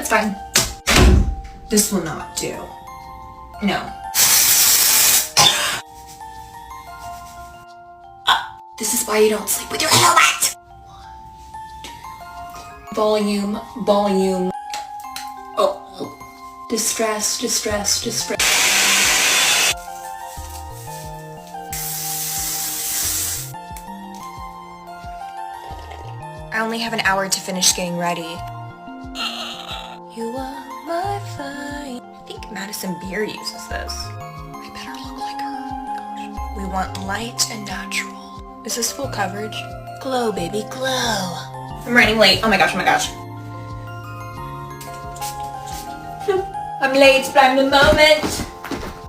That's fine. This will not do. No. This is why you don't sleep with your helmet! Volume, volume. Oh. Distress, distress, distress. I only have an hour to finish getting ready. You are my fire. I think Madison Beer uses this. I better look like her. Gosh. We want light and natural. Is this full coverage? Glow, baby, glow. I'm running late. Oh my gosh, oh my gosh. I'm late, but I'm the moment.